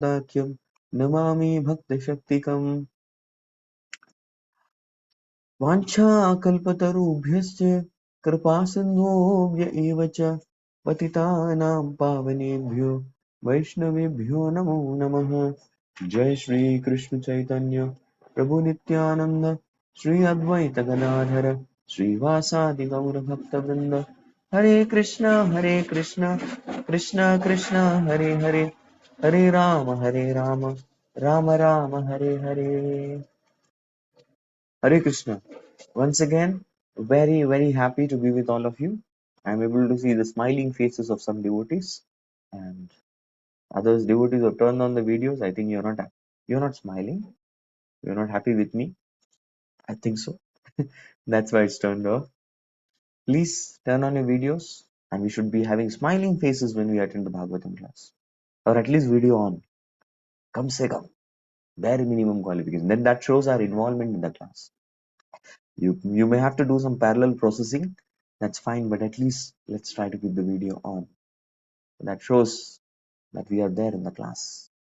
दाक्यं नमामि भक्तशक्तिकम् वाञ्छाकल्पतरुभ्यश्च कृपासिन्धुभ्य एव च पतितानां पावनेभ्यो वैष्णवेभ्यो नमो नमः। जय श्री कृष्ण चैतन्य प्रभु नित्यानंद श्री अद्वैत गदाधर श्रीवासादि गौर भक्तवृंद। हरे कृष्णा कृष्णा कृष्णा हरे हरे, हरे Ram Ram Ram Hare Hare. Hare Krishna. Once again, very happy to be with all of you. I'm able to see the smiling faces of some devotees, and others devotees have turned on the videos. I think you're not smiling. You're not happy with me. I think so. That's why it's turned off. Please turn on your videos, and we should be having smiling faces when we attend the Bhagavatam class, or at least video on. Kam se kam, bare minimum qualification. Then that shows our involvement in the class. You may have to do some parallel processing. That's fine, but at least let's try to keep the video on. That shows that we are there in the class.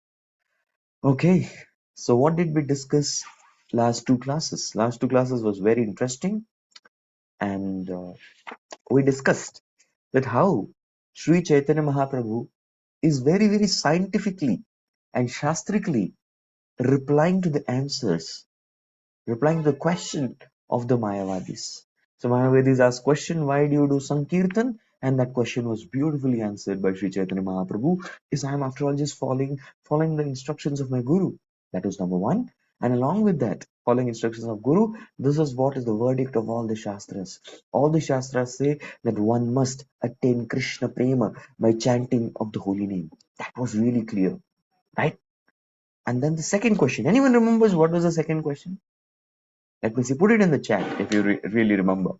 Okay, so what did we discuss last two classes? Last two classes was very interesting, and we discussed that how Sri Chaitanya Mahaprabhu is very scientifically and shastrically replying to the answers, replying to the question of the Mayavadis. So Mayavadis asked question, why do you do Sankirtan? And that question was beautifully answered by Sri Chaitanya Mahaprabhu. Is I am after all just following the instructions of my Guru. That was number one. And along with that, following instructions of Guru, this is what is the verdict of all the Shastras. All the Shastras say that one must attain Krishna Prema by chanting of the holy name. That was really clear, right? And then the second question. Anyone remembers what was the second question? Let me see. Put it in the chat if you really remember.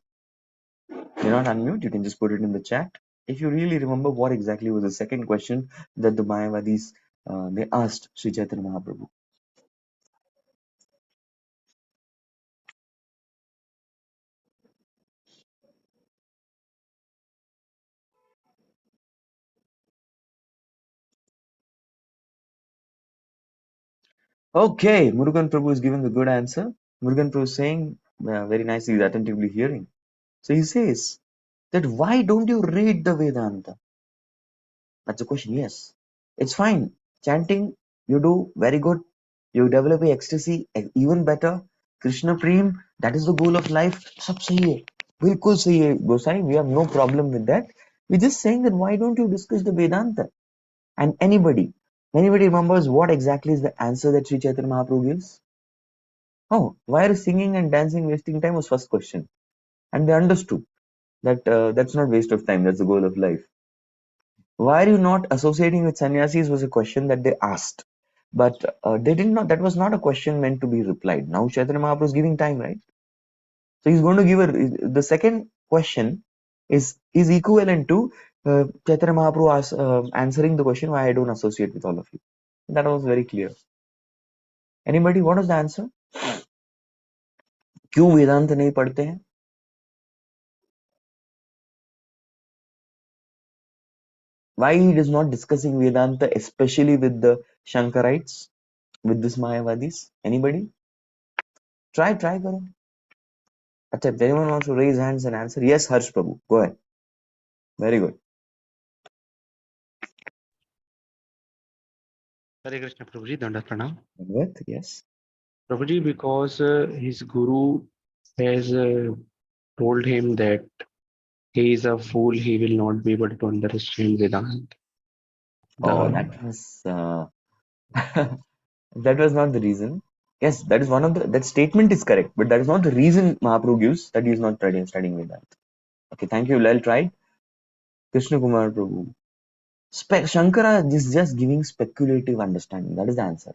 You're not unmute. You can just put it in the chat. If you really remember what exactly was the second question that the Mayavadis they asked Sri Chaitanya Mahaprabhu. Okay, Murugan Prabhu is giving the good answer. Murugan Prabhu is saying very nicely, he's attentively hearing. So he says that why don't you read the Vedanta? That's a question. Yes, it's fine. Chanting, you do very good. You develop a ecstasy, even better. Krishna Prem, that is the goal of life. Sab sahi hai. Bilkul sahi hai, Gosai. We have no problem with that. We're just saying that why don't you discuss the Vedanta? And anybody remembers what exactly is the answer that Sri Chaitanya Mahaprabhu gives? Oh, why is singing and dancing wasting time was first question. And they understood that that's not waste of time. That's the goal of life. Why are you not associating with sannyasis was a question that they asked. But they did not. That was not a question meant to be replied. Now Chaitanya Mahaprabhu is giving time, right? So he's going to give the second question is equivalent to Chaitanya Mahaprabhu answering the question why I don't associate with all of you. That was very clear. Anybody? What was the answer? क्यों वेदांत नहीं पढ़ते हैं? Why he is not discussing Vedanta, especially with the Shankarites, with this Mayavadis? Anybody? Try करो. If anyone wants to raise hands and answer, yes, Harsh Prabhu, go ahead. Very good. Hare Krishna Prabhuji, Dandat Pranam. With, yes. Prabhuji, because his guru has told him that he is a fool, he will not be able to understand Vedanta. Oh, that was that was not the reason. Yes, that is one of the that statement is correct, but that is not the reason Mahaprabhu gives that he is not studying Vedanta. Okay, thank you. Well tried. Krishna Kumar Prabhu. Shankara is just giving speculative understanding. That is the answer.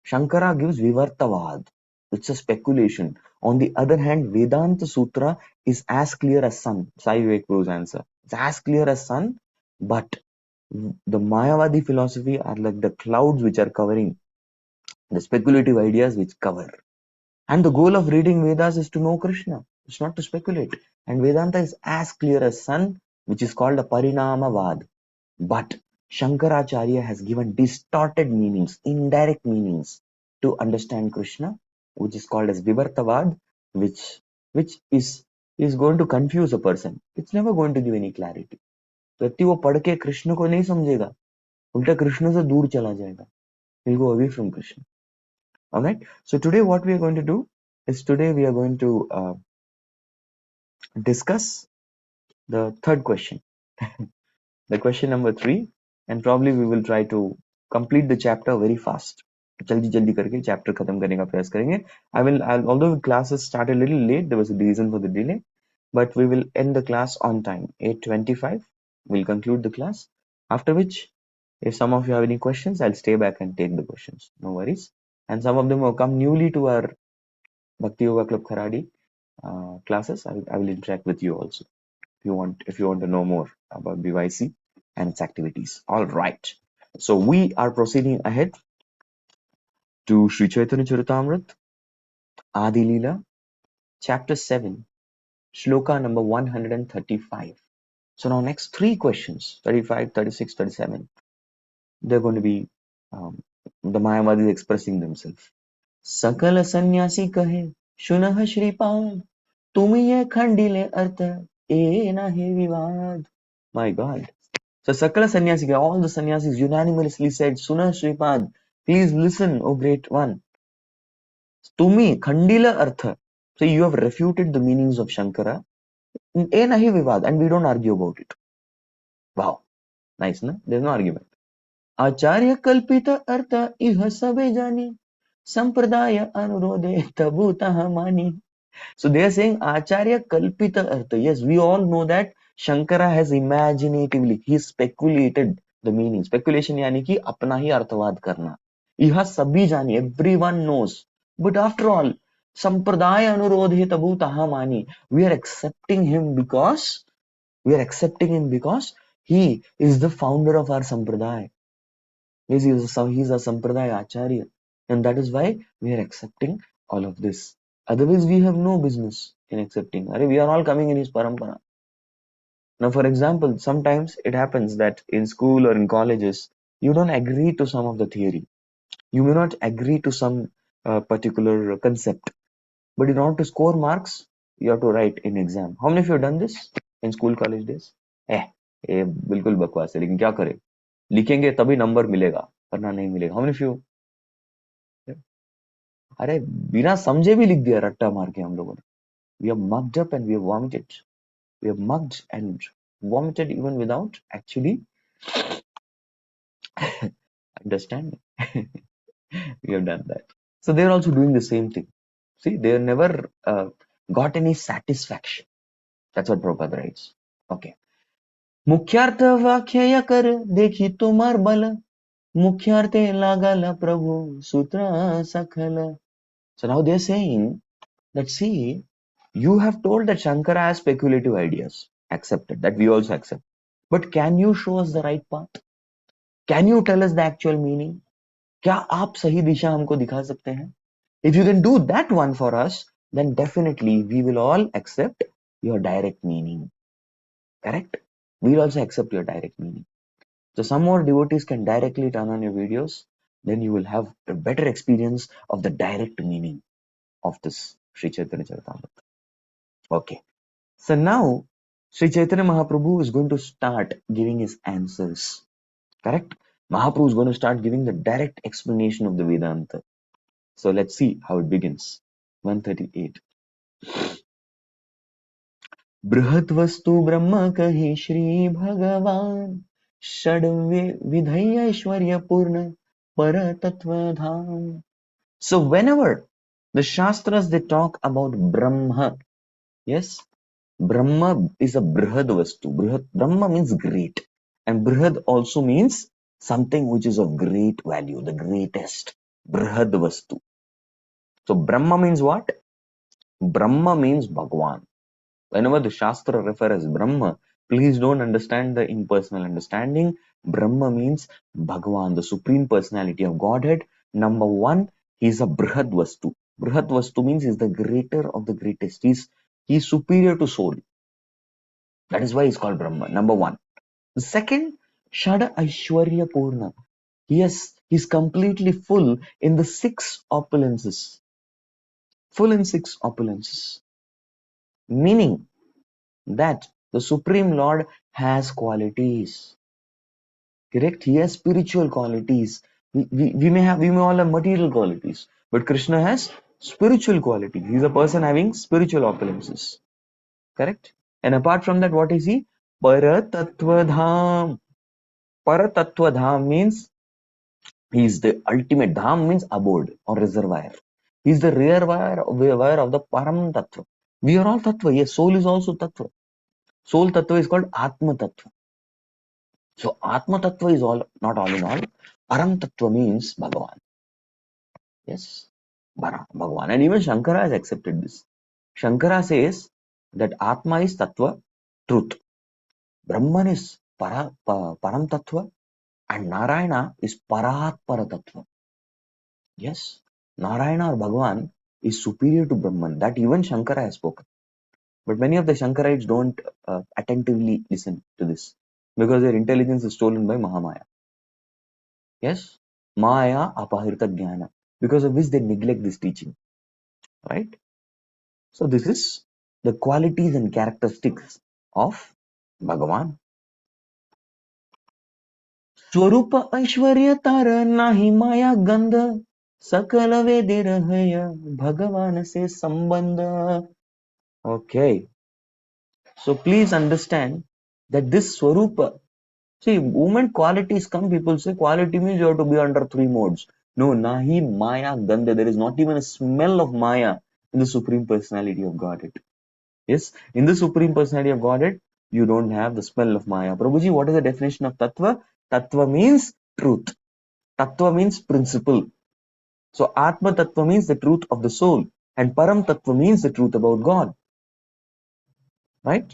Shankara gives Vivartavad. It's a speculation. On the other hand, Vedanta Sutra is as clear as sun. Sai Vivek Prabhu's answer. It's as clear as sun, but the Mayavadi philosophy are like the clouds which are covering the speculative ideas which cover. And the goal of reading Vedas is to know Krishna. It's not to speculate. And Vedanta is as clear as sun, which is called a Parinamavad. But Shankaracharya has given distorted meanings, indirect meanings to understand Krishna, which is called as Vivartavad, which is going to confuse a person. It's never going to give any clarity. व्यक्ति वो पढ़ के कृष्ण को नहीं समझेगा, उल्टा कृष्ण से दूर चला जाएगा. He'll go away from Krishna. All right. So today, what we are going to do is today we are going to discuss the third question, the question number 3, and probably we will try to complete the chapter very fast. जल्दी जल्दी करके chapter खत्म करने का प्रयास करेंगे. Although classes started a little late, there was a reason for the delay, but we will end the class on time. 8:25, we'll conclude the class. After which, if some of you have any questions, I'll stay back and take the questions. No worries. And some of them will come newly to our Bhakti Yoga Club Kharadi classes. I will interact with you also if you want to know more about BYC and its activities. All right. So we are proceeding ahead to Sri Chaitanya Charitamrita, Adi Lila, chapter 7, shloka number 135. So now next 3 questions, 35, 36, 37, they're going to be the Mayavadis expressing themselves. सकल सन्यासी कहे सुनह श्रीपाद तुम्ही ये खंडिले अर्थ ए नाही विवाद. My God. So Sakala Sannyasi, all the sannyasis unanimously said, Suna Shripad, please listen, O great one. Tumi Khandila Artha. So you have refuted the meanings of Shankara. E nahi vivad, and we don't argue about it. Wow. Nice, no? There's no argument. Acharya Kalpita Artha Iha Sabe Jani. Sampradaya Anurode Tabuta Hamani. So they are saying Acharya Kalpita Artha. Yes, we all know that Shankara has imaginatively, he speculated the meaning. Speculation यानी कि अपना ही अर्थवाद करना. यह सभी जानी, everyone knows. But after all, Sampradaya Anurodhe Tabu Tahamani. We are accepting him because he is the founder of our Sampradaya. Yes, he's a Sampradaya Acharya. And that is why we are accepting all of this. Otherwise, we have no business in accepting. We are all coming in his parampara. Now, for example, sometimes it happens that in school or in colleges, you don't agree to some of the theory. You may not agree to some particular concept. But in order to score marks, you have to write in exam. How many of you have done this in school, college days? ये बिल्कुल बकवास है, लेकिन क्या करें? लिखेंगे तभी number मिलेगा, वरना नहीं मिलेगा. How many of you? अरे बिना समझे भी लिख दिया रट्टा मार के हम लोगों ने. We have mugged up and we have vomited. We have mugged and vomited even without actually understanding. We have done that. So they're also doing the same thing. See, they never got any satisfaction. That's what Prabhupada writes. Okay. मुख्यार्थ वाक्य कर देखी तुम्हार बल मुख्यार्थे लागला प्रभु सूत्र सकल. So now they're saying that, see, you have told that Shankara has speculative ideas. Accepted. That we also accept. But can you show us the right path? Can you tell us the actual meaning? क्या आप सही दिशा हमको दिखा सकते हैं? If you can do that one for us, then definitely we will all accept your direct meaning. Correct? We'll also accept your direct meaning. So some more devotees can directly turn on your videos, then you will have a better experience of the direct meaning of this Sri Chaitanya Charitamrita. Okay. So now Sri Chaitanya Mahaprabhu is going to start giving his answers. Correct? Mahaprabhu is going to start giving the direct explanation of the Vedanta. So let's see how it begins. 138. बृहत् वस्तु ब्रह्म कहि श्री भगवान षड विधेय ऐश्वर्य पूर्ण पर तत्व धाम. So whenever the Shastras they talk about Brahma, yes, Brahma is a Brihad Vastu. Brahma means great, and Brihad also means something which is of great value, the greatest. Brihad Vastu. So Brahma means what? Brahma means Bhagwan. Whenever the Shastra refers as Brahma, please don't understand the impersonal understanding. Brahma means Bhagwan, the Supreme Personality of Godhead. Number one, he is a Brihad Vastu. Brihad Vastu means he is the greater of the greatest. He is superior to soul. That is why he is called Brahma. Number one. The second, Shada Aishwarya Purna. Yes, he's completely full in the 6 opulences. Full in 6 opulences. Meaning that the Supreme Lord has qualities. Correct? He has spiritual qualities. We may all have material qualities, but Krishna has spiritual qualities. He's a person having spiritual opulences. Correct? And apart from that, what is he? Paratatvadham. Paratatvadham means he is the ultimate. Dham means abode or reservoir. He is the reservoir of the Param Tattva. We are all Tattva. Yes, soul is also Tattva. Soul Tattva is called Atma Tattva. So Atma Tattva is all, not all in all. Param Tattva means Bhagavan. Yes, Bhagavan. And even Shankara has accepted this. Shankara says that Atma is Tattva, truth. Brahman is Param Tattva, and Narayana is Parat Para Tattva. Yes, Narayana or Bhagavan is superior to Brahman. That even Shankara has spoken. But many of the Shankarites don't attentively listen to this because their intelligence is stolen by Mahamaya. Yes, Maya Apahirta Jnana, because of which they neglect this teaching. Right? So this is the qualities and characteristics of Bhagavan. Swarupa Aishwarya Tara Nahi Maya Gandha Sakala Vedi Rahaya Bhagavan se Sambandha. Okay. So please understand that this Swarupa, see, moment qualities come, people say quality means you have to be under 3 modes. No, Nahi Maya Gandha. There is not even a smell of Maya in the Supreme Personality of Godhead. Yes, in the Supreme Personality of Godhead, you don't have the smell of Maya. Prabhuji, what is the definition of Tattva? Tattva means truth. Tattva means principle. So Atma Tattva means the truth of the soul. And Param Tattva means the truth about God. Right?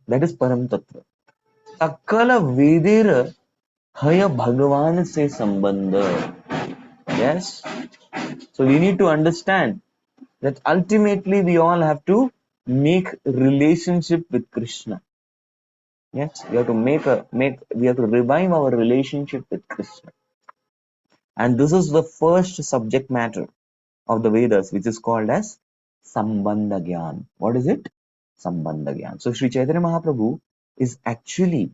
That is Param Tattva. Sakala Vedera Haya Bhagavan se Sambandha. Yes. So we need to understand that ultimately we all have to make relationship with Krishna. Yes, we have to we have to revive our relationship with Krishna. And this is the first subject matter of the Vedas, which is called as Sambandha Gyan. What is it? Sambandha Gyan. So Sri Chaitanya Mahaprabhu is actually,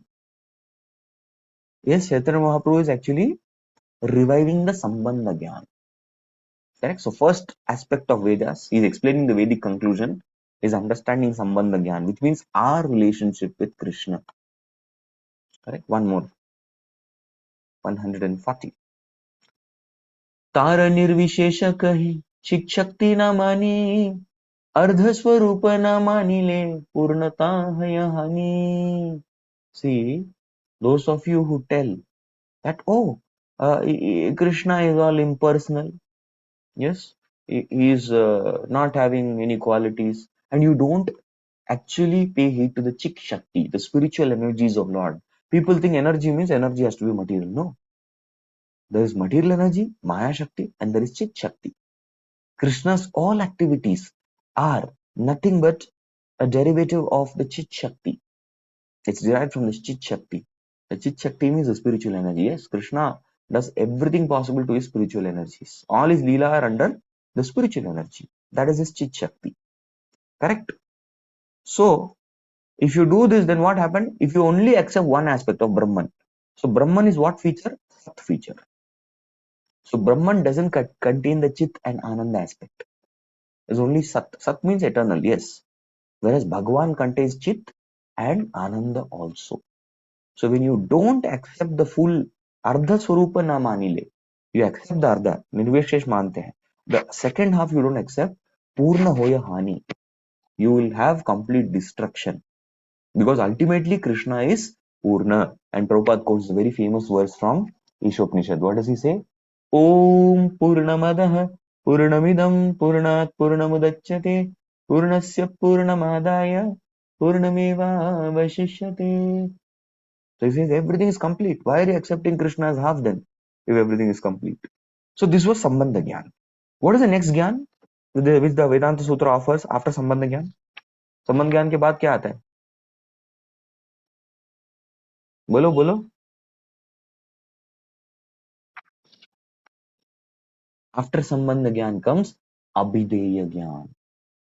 yes, Chaitanya Mahaprabhu is actually reviving the Sambandha Gyan. Correct? So first aspect of Vedas, he is explaining the Vedic conclusion, is understanding Sambandha Gyan, which means our relationship with Krishna. Correct? One more. 140. तार निर्विशेष कही शिक्षक्ति न मानी अर्ध स्वरूप न मानिले पूर्णता है हानि. See, those of you who tell that, oh, Krishna is all impersonal, yes, he is not having any qualities, and you don't actually pay heed to the Chik Shakti, the spiritual energies of Lord. People think energy means energy has to be material. No, there is material energy, Maya Shakti, and there is Chit Shakti. Krishna's all activities are nothing but a derivative of the Chit Shakti. It's derived from the Chit Shakti. The Chit Shakti means the spiritual energy. Yes, Krishna does everything possible to his spiritual energies. All his Lila are under the spiritual energy. That is his Chit Shakti. Correct? So, if you do this, then what happened? If you only accept one aspect of Brahman. So, Brahman is what feature? Sat feature. So, Brahman doesn't contain the Chit and Ananda aspect. There's only Sat. Sat means eternal, yes. Whereas Bhagavan contains Chit and Ananda also. So when you don't accept the full Ardha Swarupa na manile, you accept the Ardha, Nirveshesh mante hai. The second half you don't accept, Purna hoya hani. You will have complete destruction. Because ultimately Krishna is Purna. And Prabhupada quotes a very famous verse from Ishopnishad. What does he say? Om Purnamadaha Purnamidam Purnat Purnamudachyate Purnasya Purnamadaya Purnameva Vashishyate. So he says everything is complete. Why are you accepting Krishna as half then if everything is complete? So this was Sambandha Gyan. What is the next Gyan which the Vedanta Sutra offers after Sambandha Gyan? Sambandha Gyan के बाद क्या आता है? बोलो बोलो. After Sambandha Gyan comes Abhideya Gyan.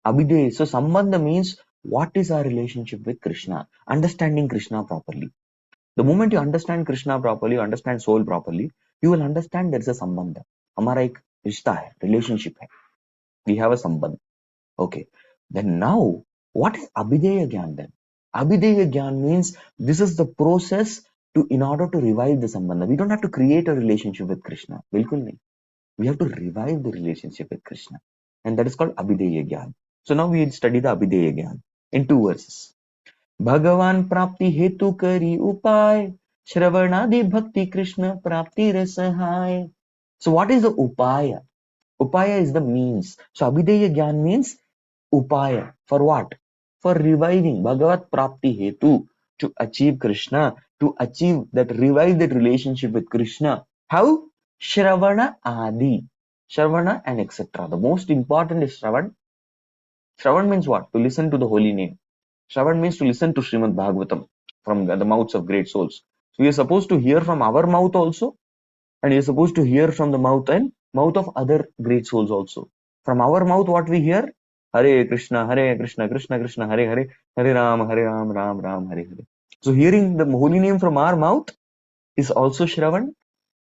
Abhideya. So Sambandha means what is our relationship with Krishna? Understanding Krishna properly. The moment you understand Krishna properly, you understand soul properly, you will understand there is a Sambandha. हमारा एक रिश्ता है, relationship है. We have a Sambandha. Okay. Then now, what is Abhideya Gyan then? Abhideya Gyan means this is the process to in order to revive the Sambandha. We don't have to create a relationship with Krishna. बिल्कुल नहीं. We have to revive the relationship with Krishna. And that is called Abhideya Gyan. So now we study the Abhideya Gyan in 2 verses. भगवान प्राप्ति हेतु करी उपाय श्रवणादि भक्ति कृष्ण प्राप्ति रसहाय. So what is the upaya? Upaya is the means. So Abhideya Gyan means upaya. For what? For reviving Bhagavat Prapti Hetu, to achieve Krishna, to achieve that, revive that relationship with Krishna. How? Shravana Adi. Shravana and etc. The most important is Shravan. Shravan means what? To listen to the holy name. Shravan means to listen to Srimad Bhagavatam from the mouths of great souls. So we are supposed to hear from our mouth also, and we are supposed to hear from the mouth and mouth of other great souls also. From our mouth, what we hear? Hare Krishna, Krishna Krishna, Hare Hare, Hare Ram, Ram Ram, Hare Hare. So hearing the holy name from our mouth is also Shravan,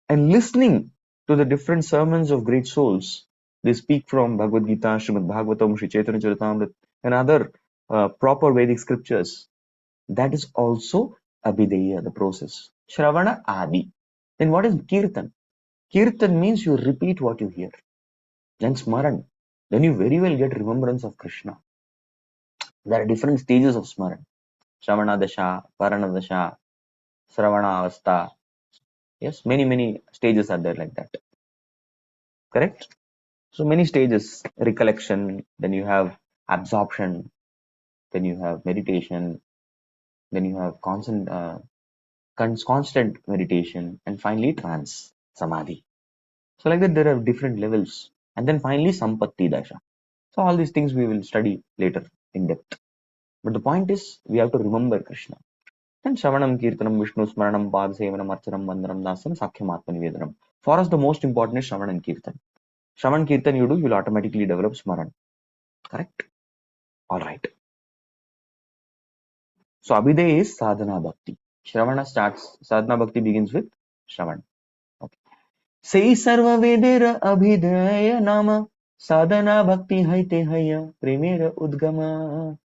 and listening to the different sermons of great souls. They speak from Bhagavad Gita, Srimad Bhagavatam, Sri Chaitanya Charitamrita, and other proper Vedic scriptures. That is also Abhideya, the process. Shravana Adi. Then what is Kirtan? Kirtan means you repeat what you hear. Then Smaran. Then you very well get remembrance of Krishna. There are different stages of Smaran. Shravana Dasha, Parana Dasha, Sravana Avastha. Yes, many stages are there like that. Correct? So many stages. Recollection, then you have absorption, then you have meditation, then you have constant meditation, and finally trance, samadhi. So like that, there are different levels. And then finally, sampatti dasha. So all these things we will study later in depth. But the point is, we have to remember Krishna. And Shavanam, Kirtanam, Vishnu, Smaranam, Pad Sevanam, Archanam, Vandanam, Dasam, Sakhyam, Atma Nivedanam. For us, the most important is Shravan and Kirtan. Shravan Kirtan you do, you'll automatically develop Smaran. Correct? Alright. So Abhideya is sadhana bhakti. Shravana starts, sadhana bhakti begins with Shravan. Okay. Sei sarva vedera abhidaya nama sadhana bhakti haite haya primera udgama.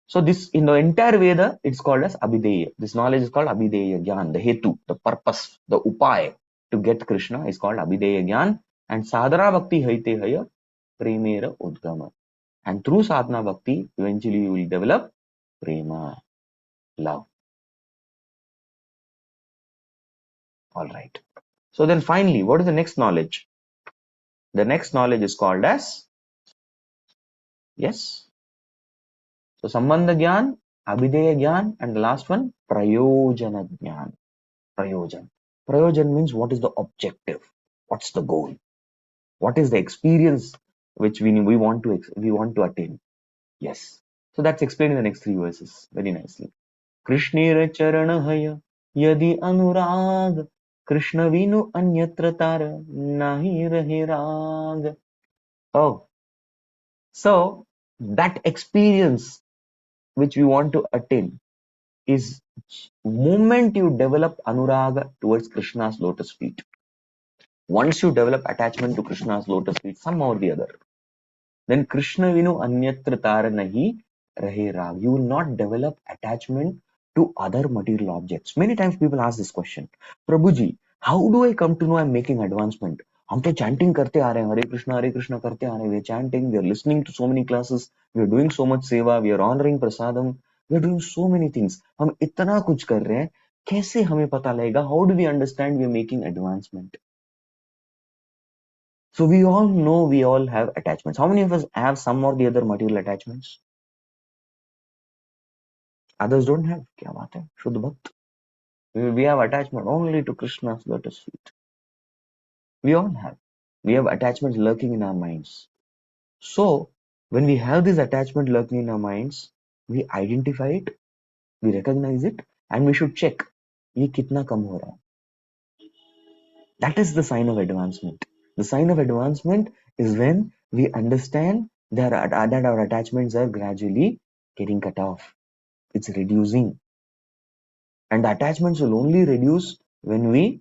So this, in the entire Veda, it's called as Abhideya. This knowledge is called Abhideya Gyan. The hetu, the purpose, the upaya to get Krishna is called Abhideya Gyan. And sadhana bhakti haite haya primera udgama. And through sadhana bhakti, eventually you will develop prema, love. Alright. So then finally, what is the next knowledge? The next knowledge is called as, yes. So Sambandha Gyan, Abhideya Gyan, and the last one, Prayojana Gyan. Prayojan. Prayojan means what is the objective? What's the goal? What is the experience which we want to attain? Yes. So that's explained in the next 3 verses very nicely. Krishnera charanahaya yadi anurag Krishna vinu anyatra tara nahi rahe rag. Oh, so that experience which we want to attain is moment you develop anuraga towards Krishna's lotus feet. Once you develop attachment to Krishna's lotus feet, somehow or the other, then Krishna vinu anyatra tara nahi rahe rag. You will not develop attachment to other material objects. Many times people ask this question, Prabhuji, how do I come to know I'm making advancement? हम तो chanting करते आ रहे हैं, हरे कृष्णा करते आ रहे हैं, we are chanting, we are listening to so many classes, we are doing so much seva, we are honoring prasadam, we are doing so many things. हम इतना कुछ कर रहे हैं, कैसे हमें पता लगेगा? How do we understand we are making advancement? So we all know we all have attachments. How many of us have some or the other material attachments? Others don't have. क्या बात है? शुद्ध भक्त. We have attachment only to Krishna's lotus feet. We all have. We have attachments lurking in our minds. So when we have this attachment lurking in our minds, we identify it, we recognize it, and we should check ये कितना कम हो रहा है. That is the sign of advancement. The sign of advancement is when we understand that our attachments are gradually getting cut off. It's reducing. And the attachments will only reduce when we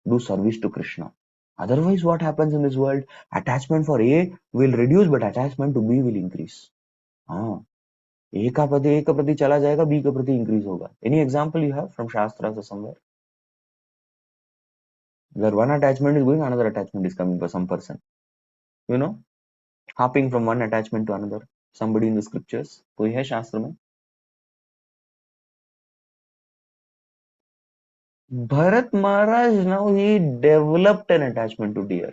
do service to Krishna. Otherwise, what happens in this world? Attachment for A will reduce, but attachment to B will increase. हाँ, A का प्रति A का प्रति चला जाएगा, B का प्रति increase होगा. Any example you have from Shastras or somewhere? Where one attachment is going, another attachment is coming for some person. You know, hopping from one attachment to another. Somebody in the scriptures. कोई है शास्त्र में? Bharat Maharaj, now he developed an attachment to deer.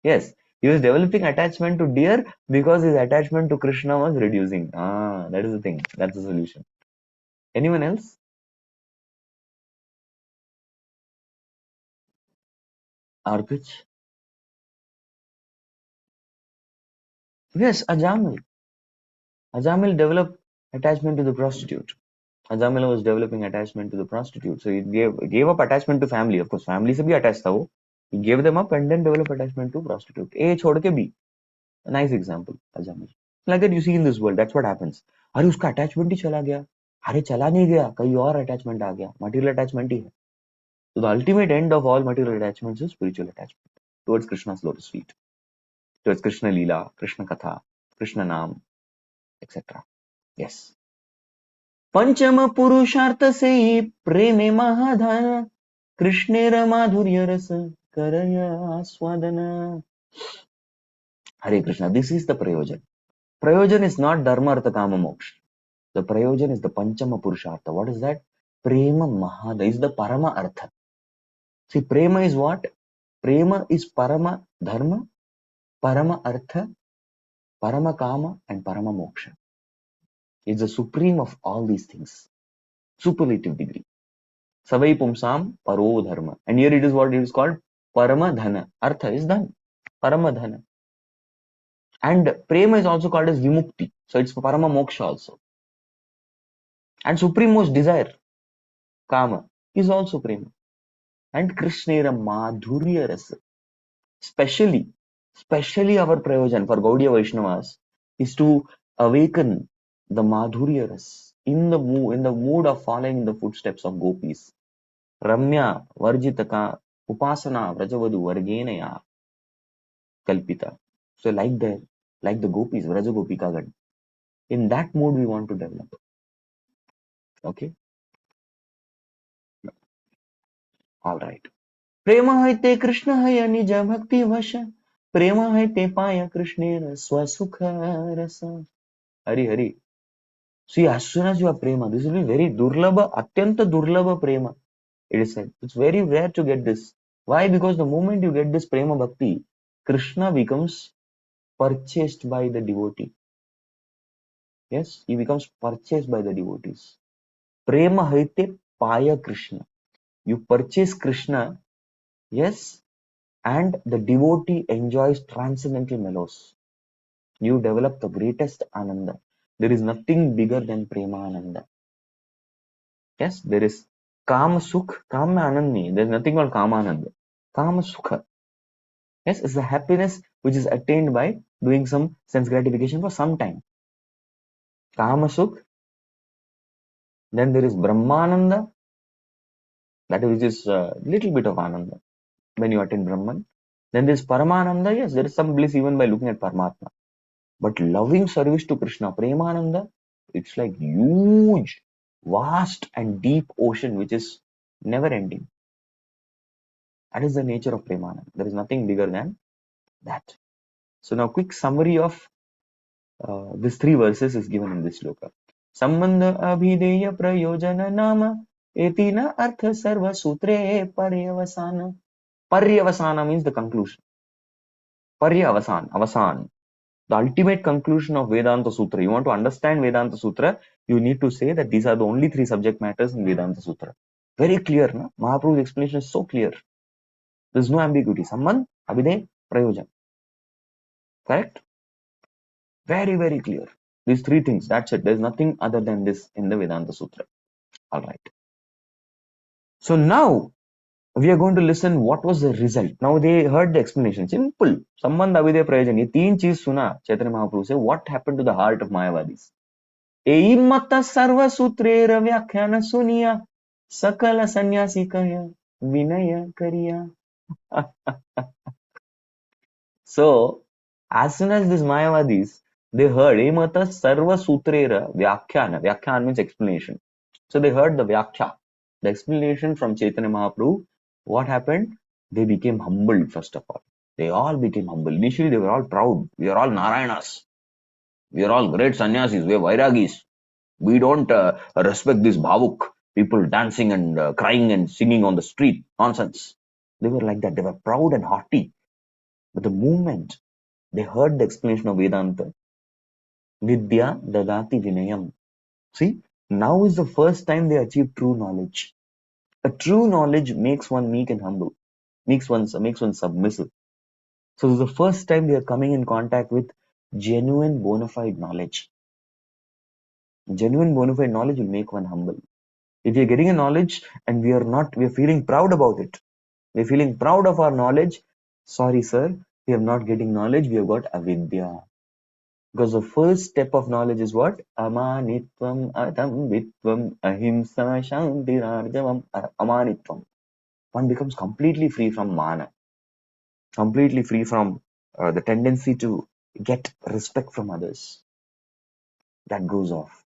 Yes, he was developing attachment to deer because his attachment to Krishna was reducing. Ah, that is the thing. That's the solution. Anyone else? Arpich? Yes, Ajamil. Ajamil developed attachment to the prostitute. Ajamil was developing attachment to the prostitute. So he gave up attachment to family. Of course, family से भी attached था वो. He gave them up and then developed attachment to prostitute. A छोड़ के B. A nice example, Ajamil. Like that you see in this world. That's what happens. अरे उसका attachment ही चला गया. अरे चला नहीं गया. कहीं और attachment आ गया. Material attachment ही है. So the ultimate end of all material attachments is spiritual attachment towards Krishna's lotus feet, towards Krishna Lila, Krishna Katha, Krishna Nam, etc. Yes. Panchama Purushartha se preme mahadhana Krishnera madhurya rasa karaya swadana. Hare Krishna. This is the prayojan. Prayojan is not dharma artha kama moksha. The prayojan is the Panchama Purushartha. What is that? Prema mahadhana is the parama artha. See, prema is what? Prema is parama dharma, parama artha, parama kama, and parama moksha. It's the supreme of all these things. Superlative degree. Savai pumsam paro dharma. And here it is what it is called parama dhana. Artha is dhan. Parama dhana. And prema is also called as vimukti. So it's parama moksha also. And supreme most desire, kama, is also prema. And krishnera madhurya rasa. Specially our prayojan for Gaudiya Vaishnavas is to awaken the madhurya ras in the mood of following in the footsteps of gopis. Ramya varjitaka upasana vrajavadu vargenaya kalpita. So like the gopis, Vraja Gopikagan. In that mood we want to develop. Okay? Alright. Prema hai te Krishna hai anija bhakti vasha. Prema hai te paya Krishnera swasukha rasa. Hari Hari. See, as soon as you have prema, this will be very durlabha, atyanta durlabha prema. It is said. It's very rare to get this. Why? Because the moment you get this prema bhakti, Krishna becomes purchased by the devotee. Yes, he becomes purchased by the devotees. Prema haite paya Krishna. You purchase Krishna, yes, and the devotee enjoys transcendental mellows. You develop the greatest ananda. There is nothing bigger than prema ananda. Yes, there is Kama Sukh, Kama Anand. There is nothing called Kama Anand. Kama Sukha. Yes, it's the happiness which is attained by doing some sense gratification for some time. Kama Sukh. Then there is Brahmananda. That which is a little bit of Ananda when you attain Brahman. Then there is Paramananda. Yes, there is some bliss even by looking at Paramatma. But loving service to Krishna, Premananda, it's like huge, vast and deep ocean which is never ending. That is the nature of Premananda. There is nothing bigger than that. So now quick summary of these three verses is given in this shloka. Sambandha abhideya prayojana nama etina artha sarva sutre paryavasana. Paryavasana means the conclusion. Paryavasan, avasan. The ultimate conclusion of Vedanta Sutra. You want to understand Vedanta Sutra, you need to say that these are the only three subject matters in Vedanta Sutra. Very clear, no? Mahaprabhu's explanation is so clear. There's no ambiguity. Samman, Abhidey, Prayojan. Correct? Very, very clear. These three things, that's it. There's nothing other than this in the Vedanta Sutra. Alright. So now, We are going to listen what was the result. Now they heard the explanation. Simple. Sambandh Abhidaya Prayojan. ये तीन चीज सुना चैतन्य महाप्रभु से. What happened to the heart of Mayavadis? एई मत सर्व सूत्रेर व्याख्यान सुनिया सकल सन्यासी कह विनय करिया. So, as soon as these Mayavadis, they heard Emata Sarva Sutrera Vyakhyana. Vyakhyana means explanation. So they heard the Vyakhya, the explanation from Chaitanya Mahaprabhu. What happened? They became humbled, first of all. They all became humble. Initially, they were all proud. We are all Narayanas. We are all great sannyasis. We are Vairagis. We don't respect this bhavuk, people dancing and crying and singing on the street. Nonsense. They were like that. They were proud and haughty. But the moment they heard the explanation of Vedanta, Vidya Dadati Vinayam. See, now is the first time they achieve true knowledge. A true knowledge makes one meek and humble, makes one submissive. So this is the first time they are coming in contact with genuine bona fide knowledge. Genuine bona fide knowledge will make one humble. If we are getting a knowledge and we are feeling proud about it. We're feeling proud of our knowledge. Sorry, sir, we are not getting knowledge. We have got avidya. Because the first step of knowledge is what? Amanitvam adambitvam ahimsa shantirarjavam amanitvam. One becomes completely free from mana, completely free from the tendency to get respect from others. That goes off.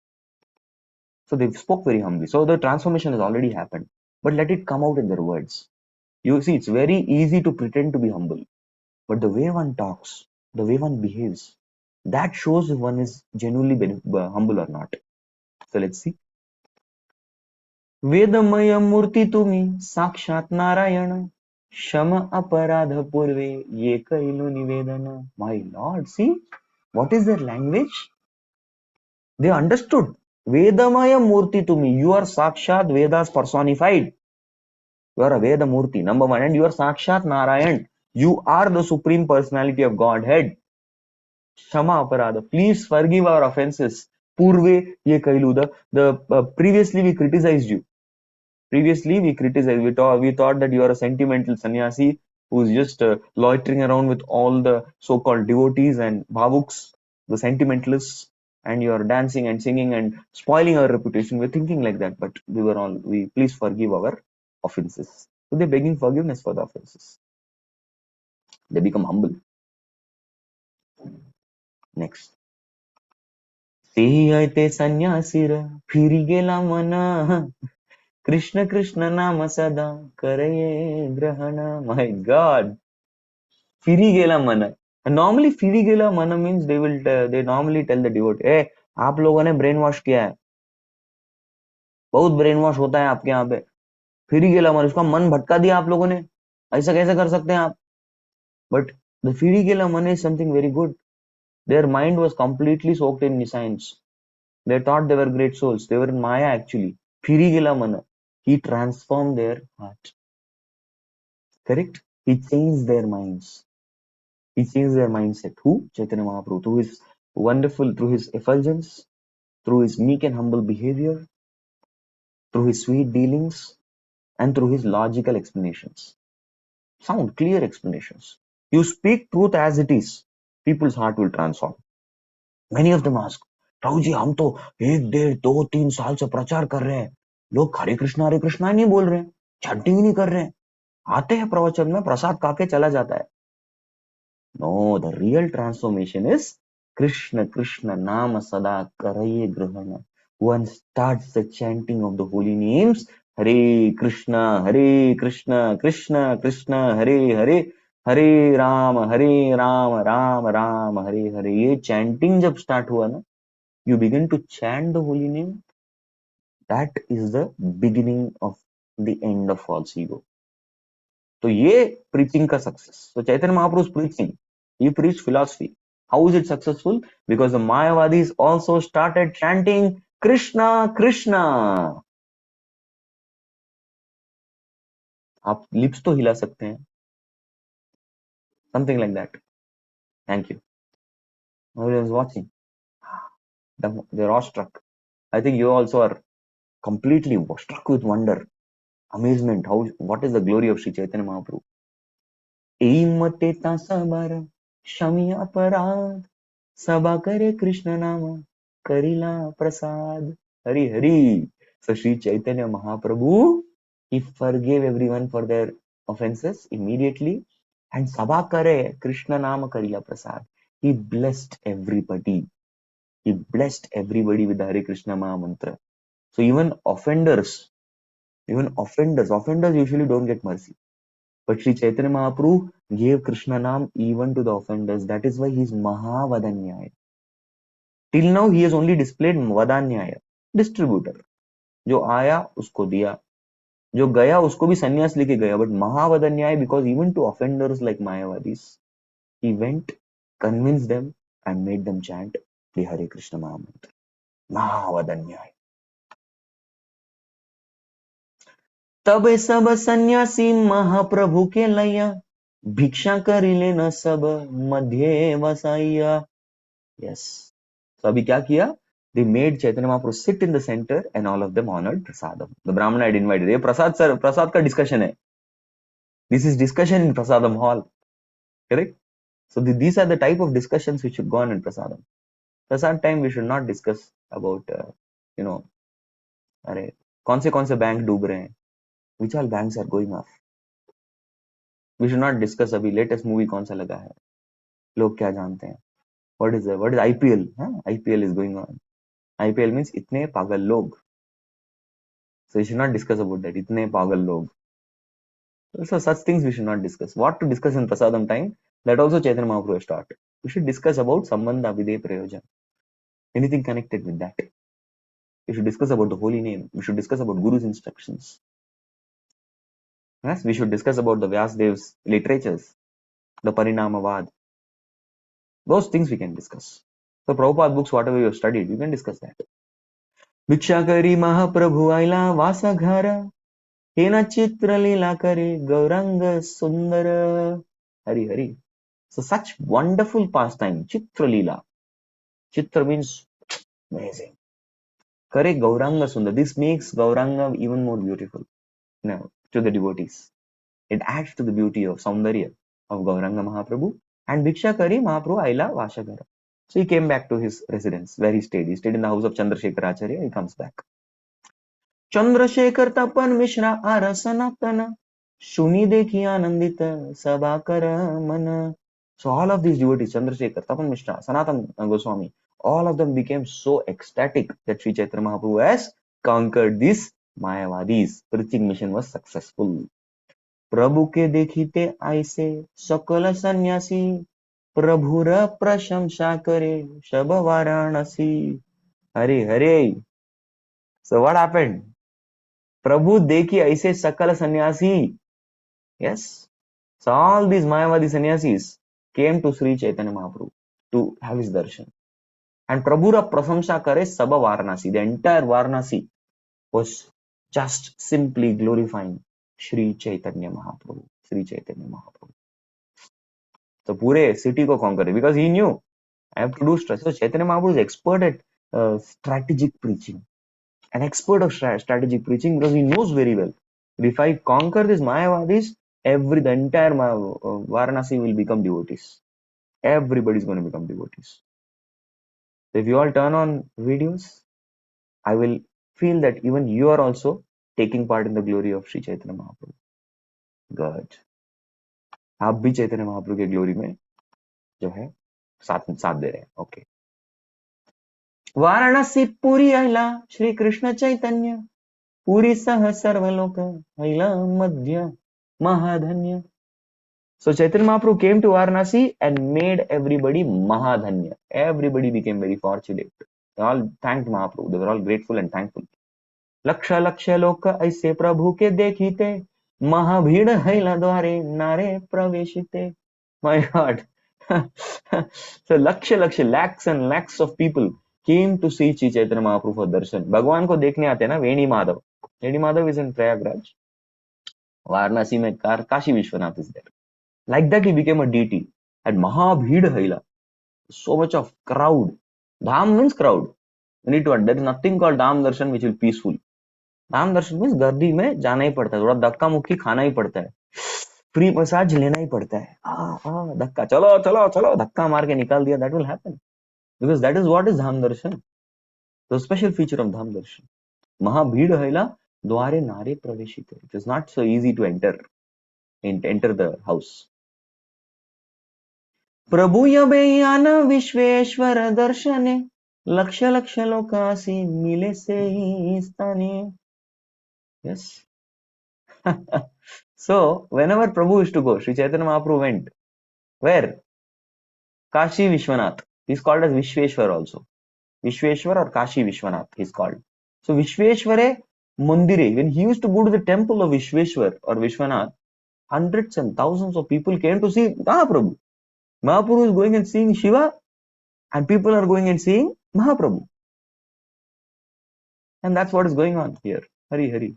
So they spoke very humbly. So the transformation has already happened. But let it come out in their words. You see, it's very easy to pretend to be humble. But the way one talks, the way one behaves, that shows if one is genuinely humble or not. So let's see. वेदमय मूर्ति तुम्ही साक्षात नारायण शम अपराध पूर्वे ये कैलु निवेदन. My Lord, see what is their language? They understood. Vedamaya Murti Tumi, you are Sakshat Vedas personified. You are a Veda Murti, number one, and you are Sakshat Narayan. You are the supreme personality of Godhead. Shama Aparada, please forgive our offenses. Purve ye kailu, previously we criticized you. Previously we criticized, we thought that you are a sentimental sannyasi who's just loitering around with all the so-called devotees and bhavuks, the sentimentalists, and you are dancing and singing and spoiling our reputation. We're thinking like that, but we please forgive our offenses. So they're begging forgiveness for the offenses. They become humble. Next. ते संन्यासीर free गेला मन Krishna Krishna Nama Sada Karaye Grahana. My God. Firigela Mana. Normally Firigela Mana means they normally tell the devotee, hey, आप लोगों ने brain wash किया है, बहुत brain wash होता है आपके यहाँ पे. फिरीगेला मन, उसका मन भटका दिया आप लोगों ने, ऐसा कैसे कर सकते हैं आप? But the Firigela Mana is something very good. Their mind was completely soaked in science. They thought they were great souls. They were in Maya actually. Firigela Mana. He transformed their heart. Correct? He changed their minds. He changed their mindset. Who? Chaitanya Mahaprabhu. Through his effulgence, through his meek and humble behavior, through his sweet dealings, and through his logical explanations. Sound, clear explanations. You speak truth as it is, people's heart will transform. Many of them ask, Rahul ji हम तो 1, 1, 2, 3 साल से प्रचार कर रहे हैं, लोग हरे कृष्णा नहीं बोल रहे हैं, चैंटिंग नहीं कर रहे हैं, आते हैं प्रवचन में प्रसाद खाके चला जाता है. No, the real transformation is Krishna Krishna Nama Sada Karaye Grahana. One starts the chanting of the holy names. Hare Krishna Krishna Krishna Hare Hare, Hare Rama Rama Rama Hare Hare. ये chanting जब start हुआ ना, you begin to chant the holy name. That is the beginning of the end of false ego. तो ये preaching का success. So Chaitanya Mahaprabhu's preaching, he preached philosophy. How is it successful? Because the Mayavadis also started chanting Krishna Krishna. आप lips तो हिला सकते हैं. Something like that. Thank you. Nobody was watching. They're awestruck. I think you also are completely struck with wonder. amazement. What is the glory of Sri Chaitanya Mahaprabhu? एमते सबर क्षमी अपराध सबा करे कृष्ण नाम करिला prasad. Hari Hari. So Sri Chaitanya Mahaprabhu, he forgave everyone for their offenses immediately, and sabha kare Krishna nama karila prasad. He blessed everybody. He blessed everybody with the Hare Krishna Maha mantra. So offenders usually don't get mercy. But Sri Chaitanya Mahaprabhu gave Krishna Nam even to the offenders. That is why he is Mahavadanyaya. Till now he has only displayed Vadanyaya, distributor. जो आया उसको दिया, जो गया उसको भी संन्यास लेके गया. But Mahavadanyaya, because even to offenders like Mayavadis, he went, convinced them, and made them chant the Hare Krishna Mahamantra. Mahavadanyaya. तब सब सन्यासी महाप्रभु के लैया भिक्षा करी लेना सब मध्य वसाइया. Yes. So अभी क्या किया? They made Chaitanya Mahaprabhu sit in the center and all of them honored prasadam. The Brahmana had invited. ये प्रसाद सर प्रसाद का discussion है. This is discussion in prasadam hall. Correct? So these are the type of discussions which should go on in prasadam. Prasad time we should not discuss about you know अरे कौन से bank डूब रहे हैं? Which all banks are going off? We should not discuss अभी latest movie कौन सा लगा है. लोग क्या जानते हैं? What is IPL? IPL is going on. IPL means इतने पागल लोग. So we should not discuss about that. इतने पागल लोग. So such things we should not discuss. What to discuss in Prasadam time? That also Chaitanya Mahaprabhu has taught. We should discuss about Sambandha Videya Prayojan. Anything connected with that. We should discuss about the holy name. We should discuss about Guru's instructions. Yes, we should discuss about the Vyasdev's literatures, the Parinamavad. Those things we can discuss. So Prabhupada books, whatever you have studied, we can discuss that. Bhikshakari Mahaprabhu Aila Vasa Ghara Hena Chitra Lila Kare Gauranga Sundara. Hari Hari. So such wonderful pastime, Chitra Lila. Chitra means amazing. Kare Gauranga Sundara. This makes Gauranga even more beautiful to the devotees. It adds to the beauty of Saundarya of Gauranga Mahaprabhu. And Bhiksha Kari Mahaprabhu Aila Vashagara. So he came back to his residence where he stayed. He stayed in the house of Chandrasekhar Acharya. He comes back. Chandrasekhar Tapan Mishra Arasanatana Shuni Dekhi Anandita Sabakara Mana. So all of these devotees, Chandrasekhar, Tapan Mishra, Sanatan Goswami, all of them became so ecstatic that Sri Chaitanya Mahaprabhu has conquered these Mayavadis. Preaching mission was successful. प्रभु के देखिते ऐसे सकल सन्यासी प्रभुर प्रशंसा करे सब Varanasi. Hare Hare. So what happened? प्रभु देखी ऐसे सकल सन्यासी. Yes. So all these Mayavadi sannyasis came to Sri Chaitanya Mahaprabhu to have his darshan. And Prabhura prasamsa kare saba Varanasi. The entire Varanasi was just simply glorifying Sri Chaitanya Mahaprabhu. Sri Chaitanya Mahaprabhu. So पूरे city को conquer because he knew I have to do stress. So Chaitanya Mahaprabhu is expert at strategic preaching. An expert of strategic preaching because he knows very well. If I conquer this Mayavadis, the entire Varanasi will become devotees. Everybody is going to become devotees. So if you all turn on videos, I will feel that even you are also taking part in the glory of Sri Chaitanya Mahaprabhu. Good. आप भी चैतन्य महाप्रभु के glory में जो है साथ दे रहे हैं. Okay. Varanasi Puri आइला श्री कृष्ण चैतन्य पुरी सह सर्वलोक आइला मध्य महाधन्य. So Chaitanya Mahaprabhu came to Varanasi and made everybody Mahadhanya. Everybody became very fortunate. They all thanked Mahaprabhu. They were all grateful and thankful. लक्ष लक्ष लोक ऐसे प्रभु के देखिते महाभीड़ हैला द्वारे नारे प्रवेशिते. My God. So lakhs and lakhs of people came to see Sri Chaitanya Mahaprabhu for darshan. भगवान को देखने आते हैं ना वेणी Madhav. Veni Madhav is in Prayagraj. Varanasi में Kashi Vishwanath is there. Like that he became a deity. And Mahabhid Haila. So much of crowd. Dham means crowd. You need to understand. There is nothing called Dham Darshan which will be peaceful. Dham Darshan means गर्दी में जाना ही पड़ता है, थोड़ा धक्का मुक्की खाना ही पड़ता है, फ्री मसाज लेना ही पड़ता है, धक्का, चलो चलो चलो, धक्का मार के निकाल दिया, that will happen, because that is what is धाम दर्शन, द स्पेशल फीचर ऑफ धाम दर्शन. महाभीड़ हैला द्वारे नारे प्रवेशिते, it is not so easy to enter the house. प्रभु यबेयान विश्वेश्वर दर्शने, लक्ष लक्ष लोकासी मिले से ही स्थाने. Yes. So whenever Prabhu used to go, Sri Chaitanya Mahaprabhu went where? Kashi Vishwanath. He's called as Vishweshwar also. Vishweshwar or Kashi Vishwanath he's called. So Vishweshware Mandire, when he used to go to the temple of Vishweshwar or Vishwanath, hundreds and thousands of people came to see Mahaprabhu. Mahaprabhu is going and seeing Shiva, and people are going and seeing Mahaprabhu. And that's what is going on here. Hari Hari.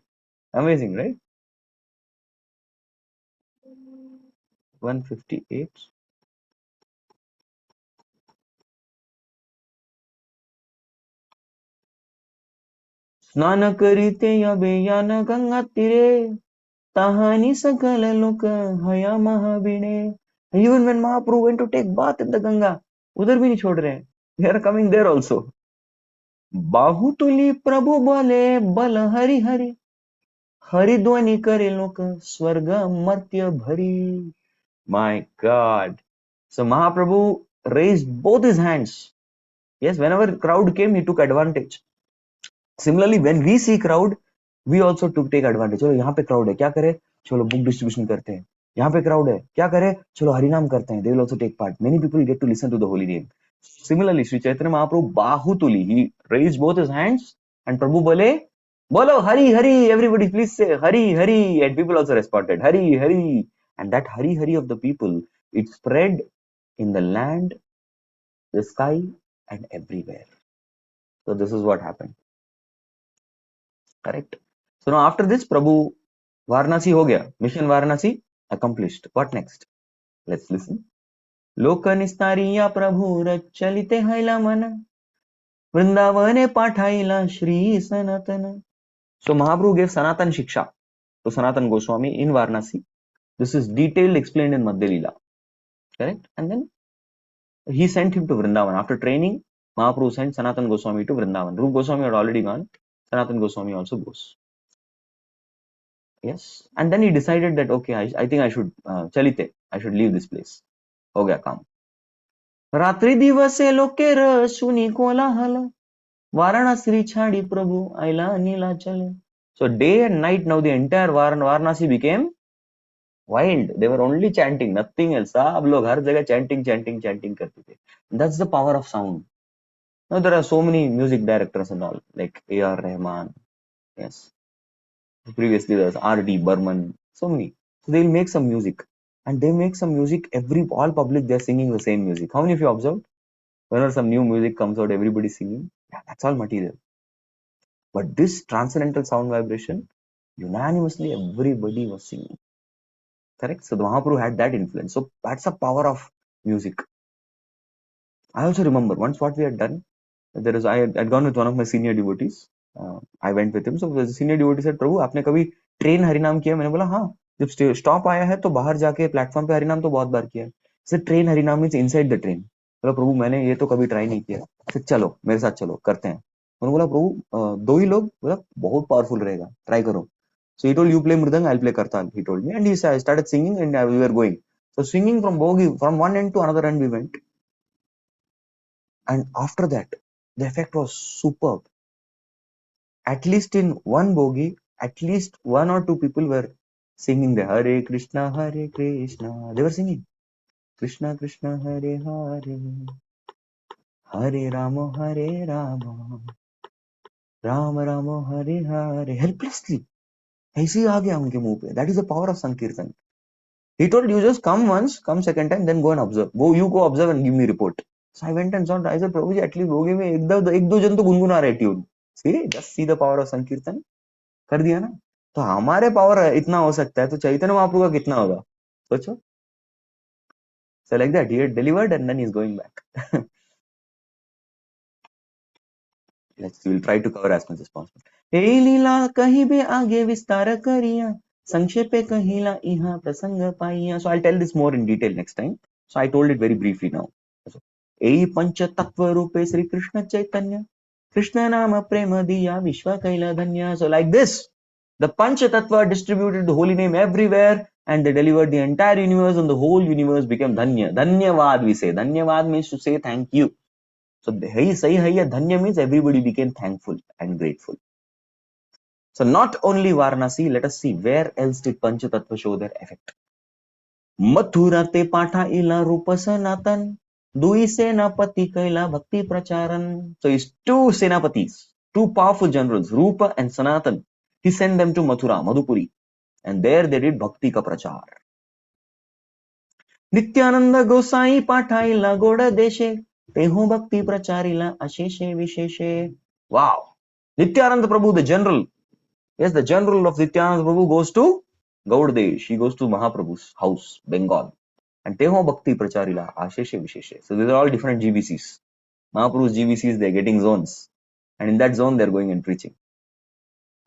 Amazing, right? 158. स्नान करीते अभियान गंगा तीरे, ताहानी सकल लोक हया महावीणे. Even when Mahaprabhu went to take bath in the Ganga, उधर भी नहीं छोड़ रहे हैं. They are coming there also. बाहुतुली प्रभु बोले बल हरि हरि, हरिध्वनि करे लोक स्वर्ग मर्त्य भरी. My God. So Mahaprabhu raised both his hands. Yes, whenever crowd came, he took advantage. Similarly, when we see crowd, we also take advantage. चलो यहाँ पे crowd है, क्या करे? चलो book distribution करते हैं. यहाँ पे crowd है, क्या करे? चलो हरिनाम करते हैं. They will also take part. Many people get to listen to the holy name. Similarly, Sri Chaitanya Mahaprabhu Bahutuli, he raised both his hands and Prabhu bole, bolo Hari Hari, everybody please say Hari Hari, and people also responded Hari Hari, and that Hari Hari of the people, it spread in the land, the sky, and everywhere. So this is what happened. Correct. So now after this, Prabhu Varanasi ho gaya, mission Varanasi accomplished. What next? Let's listen. लोकनिस्तारिया प्रभु चलिते हैला मन, वृंदावने पाठाइला श्री सनातन. So Mahaprabhu gave Sanatan Shiksha to Sanatan Goswami in Varanasi. This is detailed explained in Madhya Lila. Correct? And then he sent him to Vrindavan. After training, Mahaprabhu sent Sanatan Goswami to Vrindavan. Rup Goswami had already gone. Sanatan Goswami also goes. Yes. And then he decided that, okay, I think I should, Chalite, I should leave this place. Ho gaya kaam. रात्रि दिवसे लोकेर सुनी कोलाहल, वाराणसी छाड़ी प्रभु आइला Nilachal. So day and night now the entire Varanasi became wild. They were only chanting, nothing else. सब लोग हर जगह chanting करते थे. That's the power of sound. Now there are so many music directors and all, like A.R. Rahman. Yes. Previously there was R.D. Burman. So many. So they'll make some music, and they make some music. All public they're singing the same music. How many of you observed? Whenever some new music comes out, everybody's singing. Yeah, that's all material. But this transcendental sound vibration, unanimously everybody was singing. Correct? So the Mahaprabhu had that influence. So that's the power of music. I also remember once what we had done. I had gone with one of my senior devotees. I went with him. So the senior devotee said, प्रभु आपने कभी train हरिनाम किया? मैंने बोला हाँ, जब stop आया है तो बाहर जाके प्लेटफॉर्म पे हरिनाम तो बहुत बार किया है. सर ट्रेन हरिनाम मीन्स इनसाइड द ट्रेन. बोला प्रभु मैंने ये तो कभी ट्राई नहीं किया. फिर चलो मेरे साथ चलो करते हैं. मैंने बोला प्रभु दो ही लोग, बोला बहुत पावरफुल रहेगा, ट्राई करो. So he told you play mridang, I'll play kartal. He told me, and I started singing, and we were going. So swinging from bogie from one end to another end we went, and after that the effect was superb. At least in one bogie, at least one or two people were singing the Hare Krishna, Hare Krishna. They were singing Krishna Krishna, Hare Hare, Hare Rama, Hare Rama, Rama Rama, Hare Hare. Helplessly. ऐसे ही आ गया उनके मुंह पे. That is the power of Sankirtan. He told you just come once, come second time, then go and observe. You go observe and give me report. So I went and saw. I said, Prabhuji, at least bogie में एक दो जन तो गुनगुना रहे tune. See, just see the power of Sankirtan. कर दिया ना. तो हमारे पावर इतना हो सकता है तो चैतन्य महाप्रभु का कितना होगा सोचो. So like that he had delivered and then he's going back. We'll try to cover as much as possible. Hey Lila, kahi be aage vistar kariya, sankshepe kahila iha prasanga paiya. So I'll tell this more in detail next time. So I told it very briefly now. So, Ei pancha tattva rupe Sri Krishna Chaitanya, Krishna nama prema diya vishwa kaila dhanya. So like this, the pancha tattva distributed the holy name everywhere and they delivered the entire universe and the whole universe became dhanya. Dhanyavad we say. Dhanyavad means to say thank you. So Hai Sai Hai Dhanya means everybody became thankful and grateful. So not only Varanasi, let us see where else did Panchatattva show their effect. Mathura te patha ila rupa sanatan, dui senapati kaila bhakti pracharan. So his two senapatis, two powerful generals, Rupa and Sanatan, he sent them to Mathura, Madhupuri, and there they did bhakti ka prachar. Nityananda Gosai pathaila goda deshe, tehu bhakti pracharila asheshe visheshe. Wow. Nityananda Prabhu, the general, yes, the general of Nityananda Prabhu goes to Gaudadesh. He goes to Mahaprabhu's house, Bengal. And Teho Bhakti Pracharila, Asheshe Visheshe. So these are all different GBCs. Mahaprabhu's GBCs, they're getting zones. And in that zone, they're going and preaching.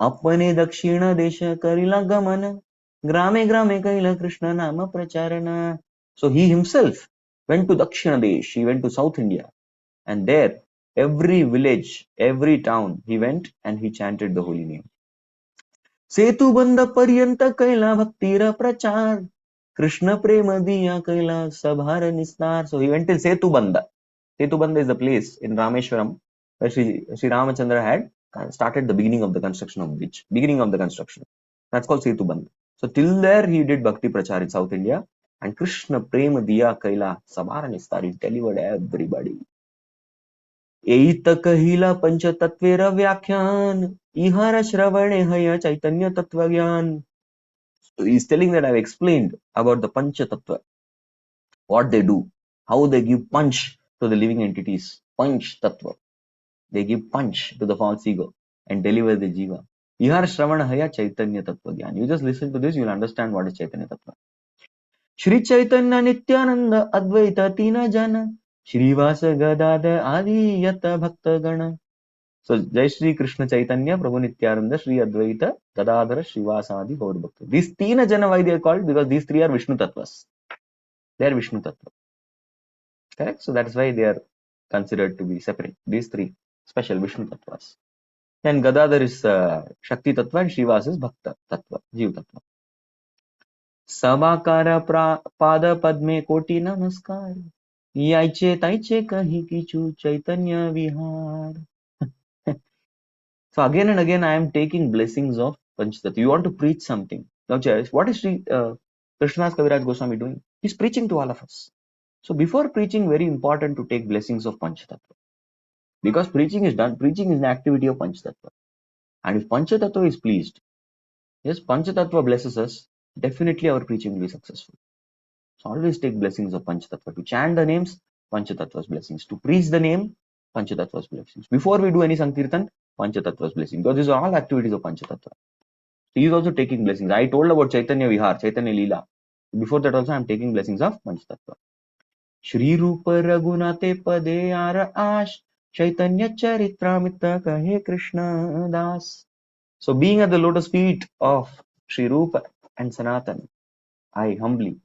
Apane Dakshina Desha Karila Gamana, Grame Grame Kaila Krishna Nama Pracharana. So he himself went to Dakshina Desh. He went to South India. And there, every village, every town, he went and he chanted the holy name. सेतु बंद पर्यंत कैला भक्तीर प्रचार Krishna prema diya kaila sabhar nistar. So he went till Setu Banda. Setu Banda is the place in Rameshwaram where Sri Ramachandra had started the beginning of the construction of the bridge. Beginning of the construction. That's called Setu Banda. So till there he did Bhakti Prachar in South India. And Krishna prema diya kaila sabhar nistar. He delivered everybody. एत कहिला पंच तत्वेर व्याख्यान इहर श्रवणे हय चैतन्य तत्व ज्ञान. So he's telling that I've explained about the pancha tattva, what they do, how they give punch to the living entities. Punch tattva. They give punch to the false ego and deliver the jiva. Ihar shravana haya chaitanya tattva gyan. You just listen to this, you'll understand what is chaitanya tattva. Shri Chaitanya Nityananda Advaita Tina Jana Shrivasa Gadada Adi Yata Bhakta Gana. So Jai Shri Krishna Chaitanya Prabhu Nityananda Shri Advaita Gadadhara Shrivasadi Gaur Bhakta. These Tina Jana, why they are called? Because these three are Vishnu Tattvas. They are Vishnu Tattva. Correct? So that's why they are considered to be separate. These three special Vishnu Tattvas. And Gadadhar is Shakti Tattva and Shrivas is Bhakta Tattva, Jiv Tattva. Sabakara Pada Padme Koti Namaskar. Yaiche Taiche Kahi Kichu Chaitanya Vihar. So again and again, I am taking blessings of Panchatattva. You want to preach something. Now, what is Krishnadas Kaviraj Goswami doing? He's preaching to all of us. So before preaching, very important to take blessings of Panchatattva. Because preaching is done, preaching is an activity of Panchatattva. And if Panchatattva is pleased, yes, Panchatattva blesses us, definitely our preaching will be successful. So always take blessings of Panchatattva. To chant the names, Panchatattva's blessings. To preach the name, Panchatattva's blessings. Before we do any Sankirtan, Panchatattva's blessings. Because these are all activities of Panchatattva. So he is also taking blessings. I told about Chaitanya Vihar, Chaitanya Lila. Before that also I am taking blessings of Panchatattva. Shri Rupa Raghunate Pade Ara Ash Chaitanya Charitamrita Kahe Krishna Das. So being at the lotus feet of Shri Rupa and Sanatan, I humbly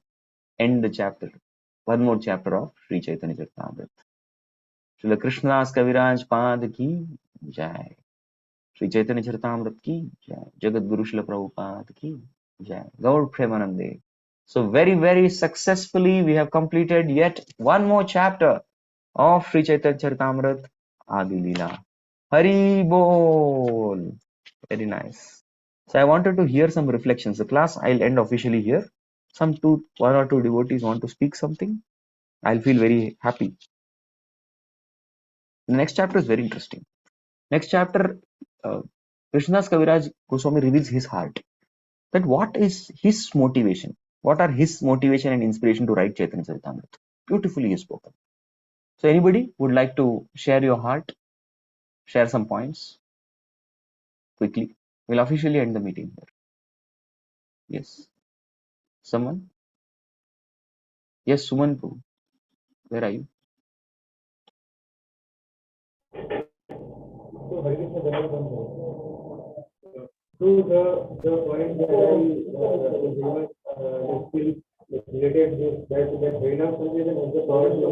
end the chapter. One more chapter of Sri Chaitanya Charitamrita. Srila Krishnadas Kaviraj Pad ki Jai. Sri Chaitanya Charitamrita ki Jai. Jagat Guru Srila Prabhupada ki Jai. Gaur Premanande. So very, very successfully we have completed yet one more chapter of Sri Chaitanya Charitamrita Adi Lila. Hari Bol. Very nice. So I wanted to hear some reflections. The class I'll end officially here. One or two devotees want to speak something. I'll feel very happy. The next chapter is very interesting. Next chapter, Krishnadas Kaviraj Goswami reveals his heart. That what is his motivation? What are his motivation and inspiration to write Chaitanya Charitamrita? Beautifully he spoken. So anybody would like to share your heart? Share some points quickly. We'll officially end the meeting here. Yes. Someone? Yes, Suman Prabhu. Where are you? So the point that I still related this that Vaina Sanjay has the power to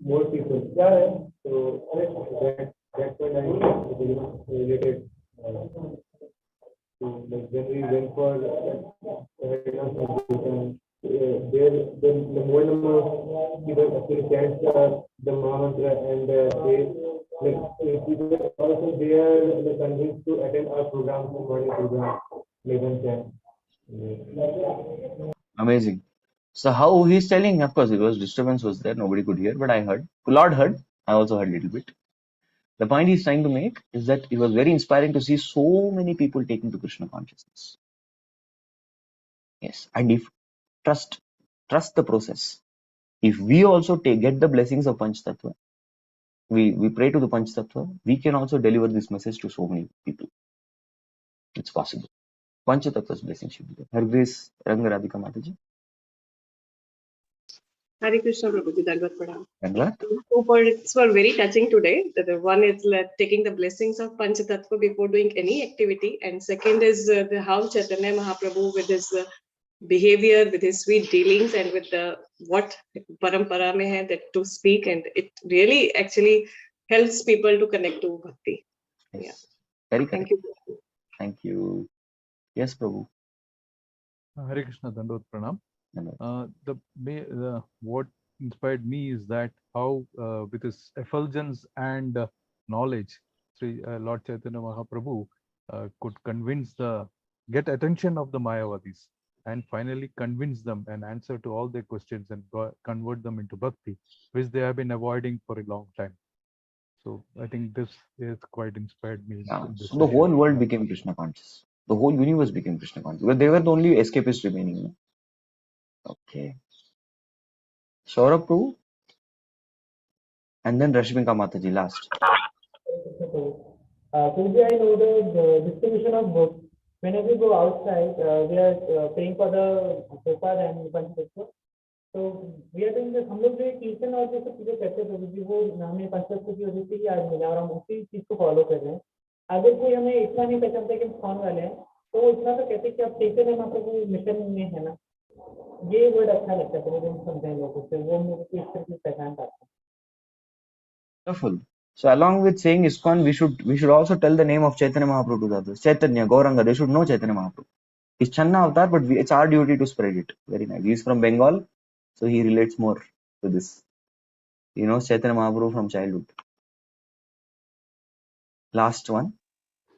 more people. Yeah. So that's when I related to like when we went for Vaina Sanjay, there the more number of people actually chant the Mahamantra and they like people also they are convinced to attend our program, morning program, Levan chant. Amazing. So how he's telling, of course, it was disturbance was there, nobody could hear, but I heard. Lord heard. I also heard a little bit. The point he's trying to make is that it was very inspiring to see so many people taking to Krishna consciousness. Yes, and if trust the process. If we also get the blessings of Panch Tattva, we pray to the Panch Tattva, we can also deliver this message to so many people. It's possible. Panch Tattva's blessing should be there. Her Grace Rangaradhika Mataji. Hare Krishna Prabhuji, Dandavat Pranam. Dandavat. So it's for very touching today. The one is taking the blessings of Panchatattva before doing any activity, and second is how Chaitanya Mahaprabhu with his behavior, with his sweet dealings, and with the what parampara mein hai that to speak, and it really actually helps people to connect to Bhakti. Yes. Yeah. Very correct. Thank you. Thank you. Yes, Prabhu. Hare Krishna, Dandavat Pranam. What inspired me is that how with his effulgence and knowledge, Lord Chaitanya Mahaprabhu could get attention of the Mayavadis and finally convince them and answer to all their questions and convert them into bhakti, which they have been avoiding for a long time. So I think this is quite inspired me. Yeah. So the whole world became Krishna conscious. The whole universe became Krishna conscious. But they were the only escapists remaining. No? Okay. Saurabh Prabhu. And then Rashmika Mataji last. So I know the distribution of books. Whenever we go outside, we are paying for the Prasad and Panchatattva. So we are doing this. हम लोग जो कीर्तन और जो सब चीजें करते थे वो हमें पंचतत्व की वजह से ही आज मिला और हम उसी चीज को फॉलो कर रहे हैं. अगर कोई हमें इतना नहीं पहचानता कि हम कौन वाले हैं तो वो इतना तो कहते हैं कि आप चैतन्य महाप्रभु मिशन में है ना. ये वर्ड अच्छा लगता है मुझे समझाएं लोगों से वो मुझे इस तरह की पहचान पाते हैं. Wonderful. So along with saying ISKCON, we should also tell the name of Chaitanya Mahaprabhu to others. Chaitanya, Gauranga, they should know Chaitanya Mahaprabhu. He's Channa Avatar, but it's our duty to spread it. Very nice. He's from Bengal, so he relates more to this. He knows Chaitanya Mahaprabhu from childhood. Last one.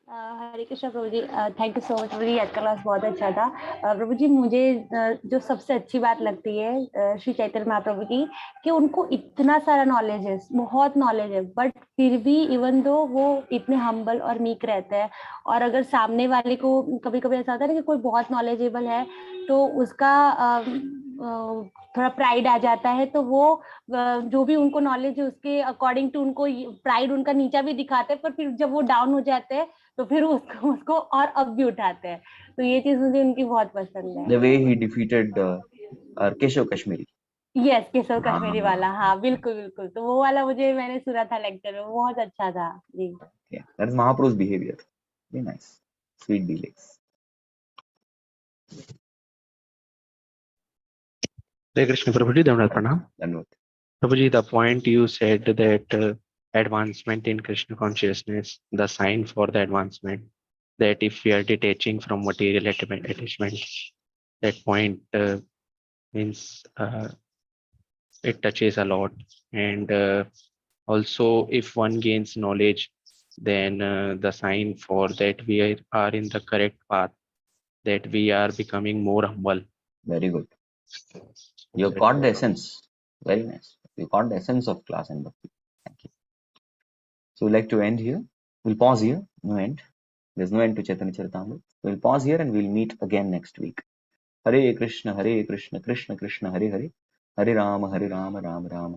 Hare Krishna Prabhu ji, thank you so much Prabhu ji. आज का class बहुत अच्छा था प्रभु जी. मुझे जो सबसे अच्छी बात लगती है श्री चैतन्य महाप्रभु की कि उनको इतना सारा नॉलेज है, बहुत नॉलेज है, बट फिर भी इवन दो वो इतने हम्बल और मीक रहते हैं. और अगर सामने वाले को कभी कभी ऐसा होता है ना कि कोई बहुत नॉलेजेबल है तो उसका थोड़ा प्राइड आ जाता है, तो वो जो भी उनको नॉलेज है उसके अकॉर्डिंग टू उनको प्राइड उनका नीचा भी दिखाते हैं, पर फिर जब वो डाउन हो जाते हैं तो फिर उसको और अब भी उठाते हैं. तो ये चीज मुझे उनकी बहुत पसंद है. The way he defeated Keshav Kashmiri. Yes, Keshav Kashmiri वाला. हाँ बिल्कुल बिल्कुल. तो वो वाला मैंने सुना था लेक्चर में, बहुत अच्छा था जी. Yeah, that's Mahaprabhu's behavior. Very nice. Sweet dealings. Hare Krishna Prabhuji, Dandavat Pranam. Dandavat. Prabhuji, the point you said that advancement in Krishna consciousness, the sign for the advancement, that if we are detaching from material attachment, that point means it touches a lot. And also if one gains knowledge, then the sign for that we are in the correct path, that we are becoming more humble. Very good. You have got the essence. Very nice. You got the essence of class and bhakti. Thank you. So we'd like to end here. We'll pause here. No end. There's no end to Chaitanya Charitamrita. We'll pause here and we'll meet again next week. Hare Krishna, Krishna Krishna, Hare Hare. Hare Rama, Rama Rama.